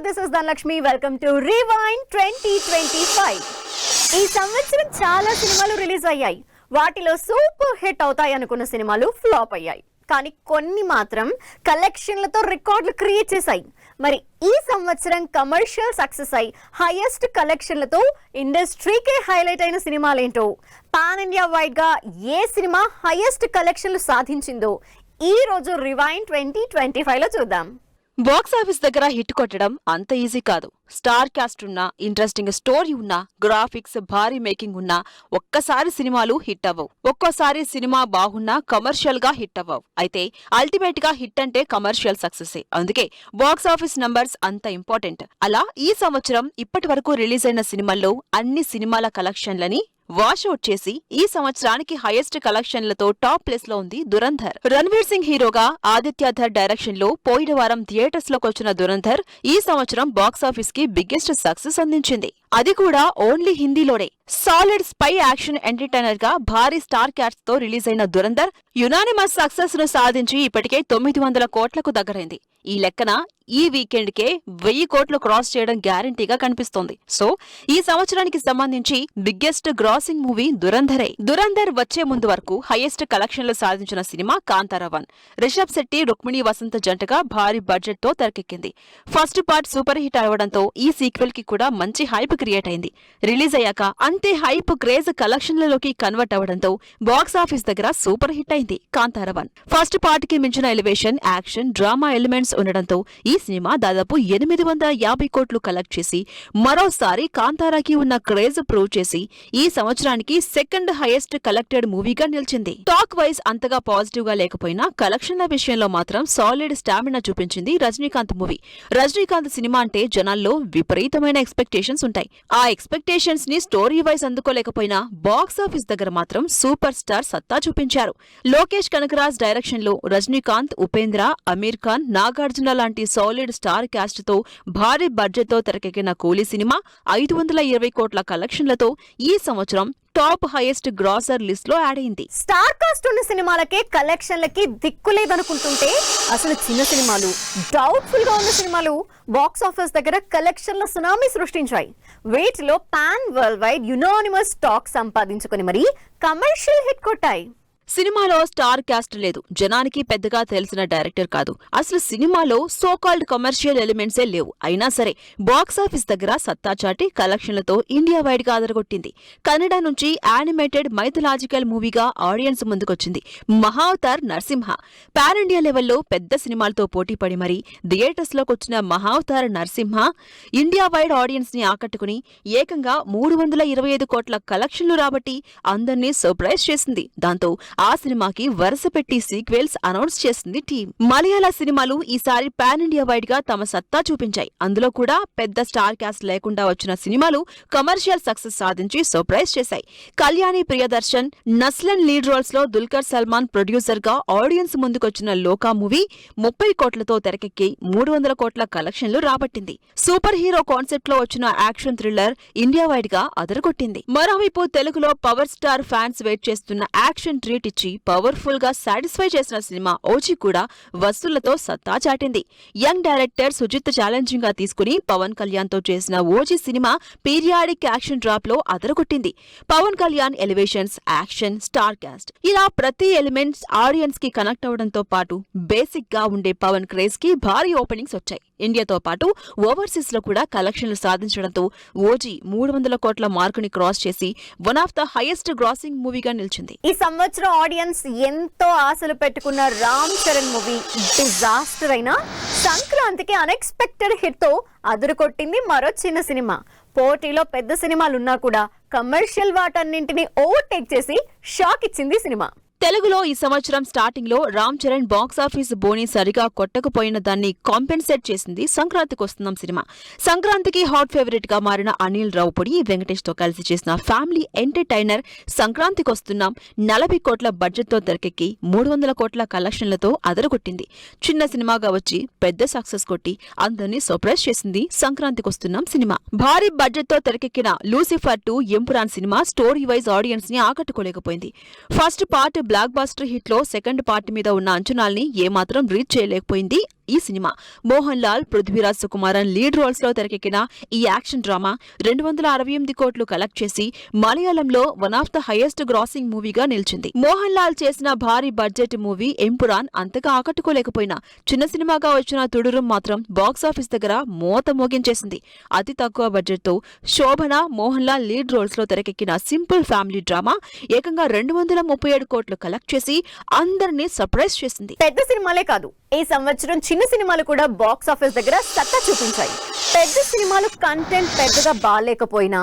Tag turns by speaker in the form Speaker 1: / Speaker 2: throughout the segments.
Speaker 1: this is Dhanlakshmi. Welcome to Rewind 2025. ఈ సంవత్సరం చాలా సినిమాలు రిలీజ్ అయ్యాయి. వాటిలో సూపర్ హిట్ అవుతాయి అనుకున్న సినిమాలు ఫ్లాప్ అయ్యాయి. కానీ కొన్ని మాత్రం కలెక్షన్లతో రికార్డులు క్రియేట్ చేశాయి. మరి ఈ సంవత్సరం కమర్షియల్ సక్సెస్ అయి హైయెస్ట్ కలెక్షన్లతో ఇండస్ట్రీకే హైలైట్ అయిన సినిమాలేంటో, పాన్ ఇండియా వైడ్ గా ఏ సినిమా హైయెస్ట్ కలెక్షన్లు సాధించిందో ఈ రోజు రివైండ్ 2025 లో చూద్దాం.
Speaker 2: బాక్స్ ఆఫీస్ దగ్గర హిట్ కొట్టడం అంత ఈజీ కాదు. స్టార్ కాస్ట్ ఉన్నా, ఇంట్రెస్టింగ్ స్టోరీ ఉన్నా, గ్రాఫిక్స్ భారీ మేకింగ్ ఉన్నా ఒక్కసారి సినిమాలు హిట్ అవ్వవు. ఒక్కోసారి సినిమా బాగున్నా కమర్షియల్ గా హిట్ అవ్వవు. అయితే అల్టిమేట్ గా హిట్ అంటే కమర్షియల్ సక్సెస్. అందుకే బాక్స్ ఆఫీస్ నంబర్స్ అంత ఇంపార్టెంట్. అలా ఈ సంవత్సరం ఇప్పటి వరకు రిలీజ్ అయిన సినిమాల్లో అన్ని సినిమాల కలెక్షన్లని వాషౌట్ చేసి ఈ సంవత్సరానికి హైయెస్ట్ కలెక్షన్లతో టాప్ ప్లేస్ లో ఉంది దురంధర్. రణ్వీర్ సింగ్ హీరోగా ఆదిత్య ధర్ డైరెక్షన్ లో పోయిన వారం థియేటర్స్ లోకి వచ్చిన దురంధర్ ఈ సంవత్సరం బాక్స్ ఆఫీస్ కి బిగ్గెస్ట్ సక్సెస్ అందించింది. అది కూడా ఓన్లీ హిందీలోనే. సాలిడ్ స్పై యాక్షన్ ఎంటర్టైనర్ గా భారీ స్టార్ క్యాట్స్ తో రిలీజ్ అయిన దురంధర్ యునానిమస్ సక్సెస్ ను సాధించి ఇప్పటికే 900 కోట్లకు దగ్గరైంది. ఈ లెక్కన ఈ వీకెండ్ కే 1000 కోట్లు క్రాస్ చేయడం గ్యారంటీగా కనిపిస్తోంది. సో ఈ సంవత్సరానికి సంబంధించి బిగ్గెస్ట్ గ్రాసింగ్ మూవీ దురంధరే. దురంధర్ వచ్చే ముందు వరకు హైయెస్ట్ కలెక్షన్లు సాధించిన సినిమా కాంతారా 1. రిషబ్ శెట్టి, రుక్మిణి వసంత జంటగా భారీ బడ్జెట్ తో తెరకెక్కింది. ఫస్ట్ పార్ట్ సూపర్ హిట్ అవ్వడంతో ఈ సీక్వెల్ కి కూడా మంచి హైప్ క్రియేట్ అయింది. రిలీజ్ అయ్యాక అంతే హైప్ క్రేజ్ కలెక్షన్లలోకి కన్వర్ట్ అవ్వడంతో బాక్స్ ఆఫీస్ దగ్గర సూపర్ హిట్ అయింది కాంతారా 1. ఫస్ట్ పార్ట్ కి మించిన ఎలివేషన్, యాక్షన్, డ్రామా ఎలిమెంట్స్ ఉండడంతో ఈ సినిమా దాదాపు 850 కోట్లు కలెక్ట్ చేసి మరోసారి కాంతారాకి ఉన్న క్రేజ్ ప్రూవ్ చేసి ఈ సంవత్సరానికి సెకండ్ హైయెస్ట్ కలెక్టెడ్ మూవీగా నిలిచింది. టాక్ వైజ్ అంతగా పాజిటివ్ గా లేకపోయినా కలెక్షన్ల విషయంలో మాత్రం సాలిడ్ స్టామినా చూపించింది రజనీకాంత్ మూవీ. రజనీకాంత్ సినిమా అంటే జనాల్లో విపరీతమైన ఎక్స్పెక్టేషన్స్ ఉంటాయి. ఆ ఎక్స్పెక్టేషన్స్ ని స్టోరీ వైజ్ అందుకోలేకపోయినా బాక్స్ ఆఫీస్ దగ్గర మాత్రం సూపర్ స్టార్ సత్తా చూపించారు. లోకేష్ కనకరాజ్ డైరెక్షన్ లో రజనీకాంత్, ఉపేంద్ర, అమీర్ ఖాన్, నాగార్జున లాంటి సాలిడ్ స్టార్ క్యాస్ట్ తో భారీ బడ్జెట్ తో తెరకెక్కిన కూలీ సినిమా 520 కోట్ల కలెక్షన్లతో ఈ సంవత్సరం టాప్ హైయెస్ట్ గ్రాసర్ లిస్ట్ లో యాడ్ అయింది.
Speaker 1: స్టార్ కాస్ట్ ఉన్న సినిమాలకే కలెక్షన్లకి దిక్కులేదనుకుంటుంటే అసలు చిన్న సినిమాలు, డౌట్ఫుల్ గా ఉన్న సినిమాలు బాక్స్ ఆఫీస్ దగ్గర కలెక్షన్ల సునామీ సృష్టించాయి. వీటిలో pan world wide unanimous talk సంపాదించుకుని మరీ కమర్షియల్ హిట్ కొట్టాయి.
Speaker 2: సినిమాలో స్టార్ క్యాస్ట్ లేదు, జనానికి పెద్దగా తెలిసిన డైరెక్టర్ కాదు, అసలు సినిమాలో సోకాల్డ్ కమర్షియల్ ఎలిమెంట్సే లేవు. అయినా సరే బాక్స్ ఆఫీస్ దగ్గర సత్తా చాటి కలెక్షన్లతో ఇండియా వైడ్ గా అదరగొట్టింది. కన్నడ నుంచి యానిమేటెడ్ మైథలాజికల్ మూవీగా ఆడియన్స్ ముందుకొచ్చింది మహావతార్ నరసింహ. పాన్ ఇండియా లెవెల్లో పెద్ద సినిమాలతో పోటీపడి మరీ థియేటర్స్ లోకి వచ్చిన Mahavatar Narasimha India wide audience ని ఆకట్టుకుని ఏకంగా 325 కోట్ల కలెక్షన్లు రాబట్టి అందర్నీ సర్ప్రైజ్ చేసింది. దాంతో ఆ సినిమాకి వరుస పెట్టి సీక్వెల్స్ అనౌన్స్ చేసింది టీం. మలయాళ సినిమాలు ఈసారి పాన్ ఇండియా వైడ్ గా తమ సత్తా చూపించాయి. అందులో కూడా పెద్ద స్టార్ కాస్ట్ లేకుండా వచ్చిన సినిమాలు కమర్షియల్ సక్సెస్ సాధించి సర్ప్రైజ్ చేశాయి. కళ్యాణి ప్రియదర్శన్, నస్లన్ లీడ్ రోల్స్ లో దుల్కర్ సల్మాన్ ప్రొడ్యూసర్ గా ఆడియన్స్ ముందుకొచ్చిన లోకా మూవీ 30 కోట్లతో తెరకెక్కి 300 కోట్ల కలెక్షన్లు రాబట్టింది. సూపర్ హీరో కాన్సెప్ట్ లో వచ్చిన యాక్షన్ థ్రిల్లర్ ఇండియా వైడ్ గా అదరగొట్టింది. మరోవైపు తెలుగులో పవర్ స్టార్ ఫ్యాన్స్ వెయిట్ చేస్తున్న యాక్షన్ ట్రీట్ ఇచ్చి పవర్ఫుల్ గా సాటిస్ఫై చేసిన సినిమా ఓజీ కూడా వసూళ్లతో సత్తా చాటింది. యంగ్ డైరెక్టర్ సుజిత్ ఛాలెంజింగ్ గా తీసుకుని పవన్ కళ్యాణ్ తో చేసిన ఓజీ సినిమా పీరియాడిక్ యాక్షన్ డ్రాప్ లో అదరగొట్టింది. Pawan Kalyan elevations, action, star cast ఇలా ప్రతి ఎలిమెంట్స్ ఆడియన్స్ కి కనెక్ట్ అవడంతో పాటు బేసిక్ గా ఉండే పవన్ క్రేజ్ కి భారీ ఓపెనింగ్స్ వచ్చాయి. ఇండియాతో పాటు ఓవర్సీస్ లో కూడా కలెక్షన్లు సాధించడంతో ఓజీ 300 కోట్ల మార్కుని క్రాస్ చేసి one of the highest grossing మూవీగా నిలిచింది.
Speaker 1: ఈ సంవత్సరం ఆడియన్స్ ఎంతో ఆశలు పెట్టుకున్న రామ్ చరణ్ మూవీ డిజాస్టర్ అయినా సంక్రాంతికి అన్ఎక్స్పెక్టెడ్ హిట్ తో అదురుకొట్టింది మరో చిన్న సినిమా. పోటీలో పెద్ద సినిమాలున్నా కూడా కమర్షియల్ వాటన్నింటినీ ఓవర్టేక్ చేసి షాక్ ఇచ్చింది సినిమా.
Speaker 2: తెలుగులో ఈ సంవత్సరం స్టార్టింగ్ లో రామ్ చరణ్ బాక్స్ ఆఫీస్ బోని సరిగా కొట్టకపోయిన దాన్ని కాంపెన్సేట్ చేసింది సంక్రాంతికి వస్తున్నాం సినిమా. సంక్రాంతికి హాట్ ఫేవరెట్ గా మారిన అనిల్ రావుపూడి, వెంకటేష్ తో కలిసి చేసిన ఫ్యామిలీ ఎంటర్టైనర్ సంక్రాంతికి వస్తున్నాం 40 కోట్ల బడ్జెట్ తో తెరకెక్కి 300 కోట్ల కలెక్షన్లతో అదరగొట్టింది. చిన్న సినిమాగా వచ్చి పెద్ద సక్సెస్ కొట్టి అందరినీ సర్ప్రైజ్ చేసింది సంక్రాంతికి వస్తున్నాం సినిమా. భారీ బడ్జెట్ తో తెరకెక్కిన లూసిఫర్ 2 ఎంపురాన్ సినిమా స్టోరీ వైజ్ ఆడియన్స్ ని ఆకట్టుకోలేకపోయింది. First part blockbuster hit లో సెకండ్ పార్ట్ మీద ఉన్న అంచనాల్ని ఏమాత్రం రీచ్ చేయలేకపోయింది. ఈ సినిమా. Mohanlal, Prithviraj Sukumaran lead roles లో తెరకెక్కిన ఈ యాక్షన్ డ్రామా 268 కోట్లు కలెక్ట్ చేసి మలయాళంలో one of the highest grossing మూవీగా నిలిచింది. మోహన్ లాల్ చేసిన భారీ బడ్జెట్ మూవీ ఎంపురాన్ అంతగా ఆకట్టుకోలేకపోయినా చిన్న సినిమాగా వచ్చిన తుడురం మాత్రం బాక్సాఫీస్ దగ్గర మోత మోగించేసింది. అతి తక్కువ బడ్జెట్ తో శోభన, మోహన్ లాల్ లీడ్ రోల్స్ లో తెరకెక్కిన సింపుల్ ఫ్యామిలీ డ్రామా ఏకంగా 237 కోట్లు కలెక్ట్ చేసి అందరినీ సర్ప్రైజ్ చేసింది.
Speaker 1: పెద్ద సినిమాలే కాదు, ఈ సంవత్సరం చిన్న సినిమాలు కూడా బాక్స్ ఆఫీస్ దగ్గర సత్తా చూపించాయి. పెద్ద సినిమాలు కంటెంట్ పెద్దగా బాగాలేకపోయినా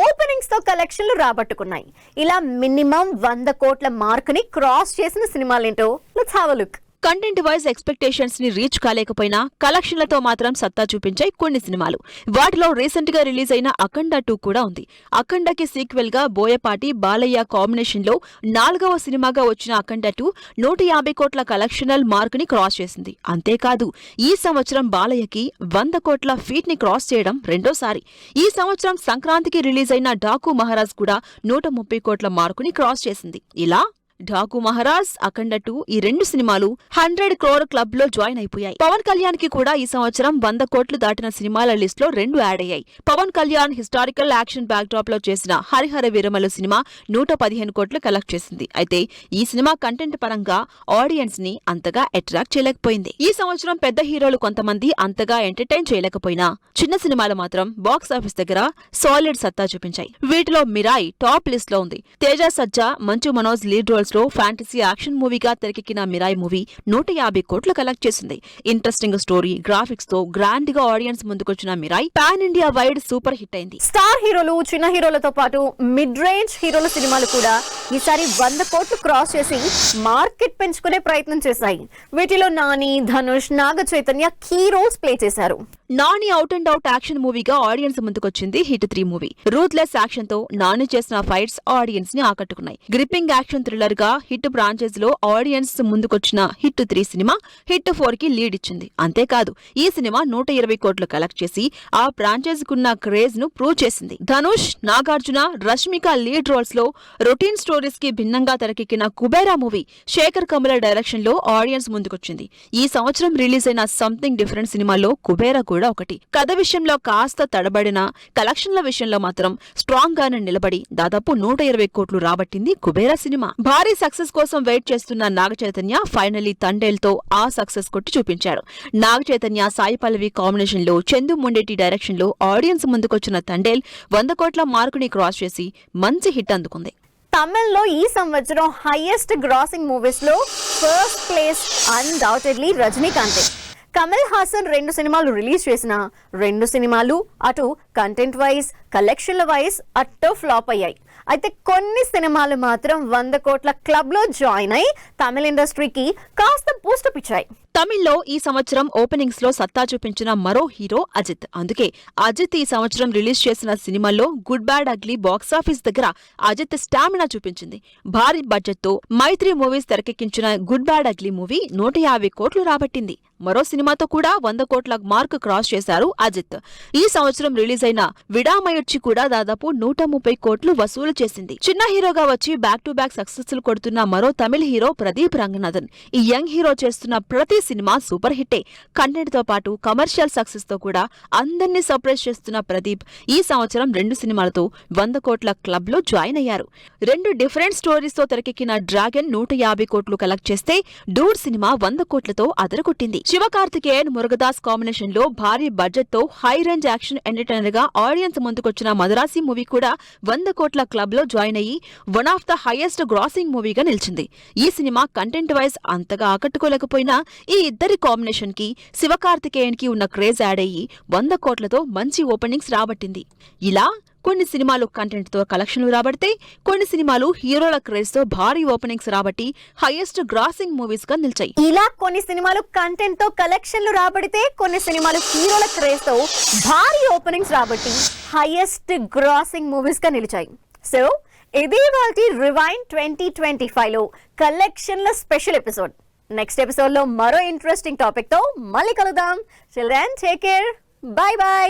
Speaker 1: ఓపెనింగ్స్ తో కలెక్షన్లు రాబట్టుకున్నాయి. ఇలా మినిమం 100 కోట్ల మార్క్ ని క్రాస్ చేసిన సినిమాలేంటో let's have a look.
Speaker 2: Content wise expectations ని రీచ్ కాలేకపోయినా కలెక్షన్లతో మాత్రం సత్తా చూపించాయి కొన్ని సినిమాలు. వాటిలో రీసెంట్ గా రిలీజ్ అయిన అఖండ 2 కూడా ఉంది. అఖండకి సీక్వెల్ గా బోయపాటి, బాలయ్య కాంబినేషన్ లో 4వ సినిమాగా వచ్చిన అఖండ 2 150 కోట్ల కలెక్షనల్ మార్క్ ని క్రాస్ చేసింది. అంతేకాదు ఈ సంవత్సరం బాలయ్యకి 100 కోట్ల ఫీట్ ని క్రాస్ చేయడం రెండోసారి. ఈ సంవత్సరం సంక్రాంతికి రిలీజ్ అయిన డాకు మహారాజ్ కూడా 130 కోట్ల మార్కుని క్రాస్ చేసింది. ఇలా డాకు మహారాజ్, అఖండ 2 ఈ 2 సినిమాలు 100 క్రోర్ క్లబ్ లో జాయిన్ అయిపోయాయి. పవన్ కళ్యాణ్ కి కూడా ఈ సంవత్సరం 100 కోట్లు దాటిన సినిమాల లిస్ట్ లో 2 యాడ్ అయ్యాయి. Pawan Kalyan historical action backdrop లో చేసిన హరిహర వీరమలు సినిమా 115 కోట్లు కలెక్ట్ చేసింది. అయితే ఈ సినిమా కంటెంట్ పరంగా ఆడియన్స్ ని అంతగా అట్రాక్ట్ చేయలేకపోయింది. ఈ సంవత్సరం పెద్ద హీరోలు కొంతమంది అంతగా ఎంటర్టైన్ చేయలేకపోయినా చిన్న సినిమాలు మాత్రం బాక్స్ ఆఫీస్ దగ్గర సాలిడ్ సత్తా చూపించాయి. వీటిలో మిరాయి టాప్ లిస్ట్ లో ఉంది. తేజ సజ్జా, మంచు మనోజ్ లీడ్ రోల్స్ లో ఫ్యాంటసీ యాక్షన్ మూవీగా తెరకెక్కిన మిరాయి మూవీ 150 కోట్లు కలెక్ట్ చేసింది. ఇంట్రెస్టింగ్ స్టోరీ, గ్రాఫిక్స్ తో గ్రాండ్ గా ఆడియన్స్ ముందుకొచ్చిన Mirai pan India wide super hit అయింది.
Speaker 1: స్టార్ హీరోలు, చిన్న హీరోలతో పాటు మిడ్ రేంజ్ హీరోల సినిమాలు కూడా ఈసారి 100 కోట్లు క్రాస్ చేసి మార్కెట్ పెంచుకునే ప్రయత్నం చేశాయి. వీటిలో Nani, Dhanush, Naga Chaitanya key roles play చేశారు.
Speaker 2: Nani out and out action మూవీగా ఆడియన్స్ ముందుకొచ్చింది హిట్ 3 మూవీ. రూత్లెస్ యాక్షన్ తో నాని చేసిన ఫైట్స్ ఆడియన్స్ ని ఆకట్టుకున్నాయి. గ్రిప్పింగ్ యాక్షన్ థ్రిల్లర్ గా హిట్ ఫ్రాంచైజ్ లో ఆడియన్స్ ముందుకొచ్చిన హిట్ 3 సినిమా హిట్ 4 కి లీడ్ ఇచ్చింది. అంతేకాదు ఈ సినిమా 120 కోట్లు కలెక్ట్ చేసి ఆ ఫ్రాంచైజ్ కున్న క్రేజ్ ను ప్రూవ్ చేసింది. ధనుష్, నాగార్జున, రష్మిక లీడ్ రోల్స్ లో రొటీన్ స్టోరీస్ కి భిన్నంగా తెరకెక్కిన కుబేరా మూవీ శేఖర్ కమల డైరెక్షన్ లో ఆడియన్స్ ముందుకొచ్చింది. ఈ సంవత్సరం రిలీజ్ అయిన సంథింగ్ డిఫరెంట్ సినిమాల్లో కుబేరా కూడా ఒకటి. కథ విషయంలో కాస్త తడబడిన కలెక్షన్ల విషయంలో మాత్రం స్ట్రాంగ్ గానే నిలబడి దాదాపు 120 కోట్లు రాబట్టింది కుబేరా సినిమా. భారీ సక్సెస్ కోసం వెయిట్ చేస్తున్న నాగ చైతన్య ఫైనలీ తండేల్ తో ఆ సక్సెస్ కొట్టి చూపించాడు. నాగ చైతన్య, సాయి పల్లవి కాంబినేషన్ లో చందు మొండేటి డైరెక్షన్ లో ఆడియన్స్ ముందుకొచ్చిన తండేల్ 100 కోట్ల మార్కుని క్రాస్ చేసి మంచి హిట్ అందుకుంది.
Speaker 1: తమిళ్లో ఈ సంవత్సరం హైయెస్ట్ గ్రాసింగ్ మూవీస్ లో ఫస్ట్ ప్లేస్ అన్డౌటెడ్లీ రజనీకాంతే. కమల్ హాసన్ 2 సినిమాలు రిలీజ్ చేసిన 2 సినిమాలు అటు కంటెంట్ వైజ్, కలెక్షన్ల వైజ్ అట్టు ఫ్లాప్ అయ్యాయి. అయితే కొన్ని సినిమాలు మాత్రం 100 కోట్ల క్లబ్ లో జాయిన్ అయి తమిళ ఇండస్ట్రీకి కాస్త బూస్టప్ ఇచ్చాయి.
Speaker 2: తమిళ్లో ఈ సంవత్సరం ఓపెనింగ్స్ లో సత్తా చూపించిన మరో హీరో అజిత్. అందుకే అజిత్ ఈ సంవత్సరం రిలీజ్ చేసిన సినిమాల్లో గుడ్ బ్యాడ్ అగ్లీ బాక్సాఫీస్ దగ్గర అజిత్ స్టామినా చూపించింది. భారీ బడ్జెట్ తో మైత్రి మూవీస్ తెరకెక్కించిన గుడ్ బ్యాడ్ అగ్లీ మూవీ 150 కోట్లు రాబట్టింది. మరో సినిమాతో కూడా 100 కోట్ల మార్క్ క్రాస్ చేశారు అజిత్. ఈ సంవత్సరం రిలీజ్ అయిన విడామయుడ్చి కూడా దాదాపు 130 కోట్లు వసూలు చేసింది. చిన్న హీరోగా వచ్చి బ్యాక్ టు బ్యాక్ సక్సెస్లు కొడుతున్న మరో తమిళ హీరో ప్రదీప్ రంగనాథన్. ఈ యంగ్ హీరో చేస్తున్న ప్రతి సినిమా సూపర్ హిట్టే. కంటెంట్ తో పాటు కమర్షియల్ సక్సెస్ తో కూడా అందరినీ సర్ప్రైజ్ చేస్తున్న ప్రదీప్ ఈ సంవత్సరం 2 సినిమాలతో 100 కోట్ల క్లబ్ లో జాయిన్ అయ్యారు. 2 డిఫరెంట్ స్టోరీస్ తో తెరకెక్కిన డ్రాగన్ 150 కోట్లు కలెక్ట్ చేస్తే డూడ్ సినిమా 100 కోట్లతో అదరగొట్టింది. శివకార్తికేయన్, మురుగదాస్ కాంబినేషన్ లో భారీ బడ్జెట్ తో హై రేంజ్ యాక్షన్ ఎంటర్టైనర్ గా ఆడియన్స్ ముందుకొచ్చిన మదరాసి మూవీ కూడా 100 కోట్ల క్లబ్ లో జాయిన్ అయ్యి one of the highest grossing మూవీగా నిలిచింది. ఈ సినిమా కంటెంట్ వైజ్ అంతగా ఆకట్టుకోలేకపోయినా ఈ ఇద్దరి కాంబినేషన్ కి శివకార్తికేయన్ కి ఉన్న క్రేజ్ యాడ్ అయ్యి 100 కోట్లతో మంచి ఓపెనింగ్స్ రాబట్టింది. ఇలా కొన్ని సినిమాలు కంటెంట్ తో కలెక్షన్లు రాబడితే కొన్ని సినిమాలు హీరోల క్రేజ్ తో భారీ ఓపెనింగ్స్ రాబట్టి హైయెస్ట్ గ్రాసింగ్ మూవీస్ గా నిలిచాయి.
Speaker 1: ఇలా కొన్ని సినిమాలు కంటెంట్ తో కలెక్షన్లు రాబడితే కొన్ని సినిమాలు హీరోల క్రేజ్ తో భారీ ఓపెనింగ్స్ రాబట్టి హైయెస్ట్ గ్రాసింగ్ మూవీస్ గా నిలిచాయి. సో ఇది వాటి రివైండ్ 2025 లో కలెక్షన్ల స్పెషల్ ఎపిసోడ్. నెక్స్ట్ ఎపిసోడ్ లో మరో ఇంట్రెస్టింగ్ టాపిక్ తో మళ్ళీ కలుద్దాం. Children, take care, by by.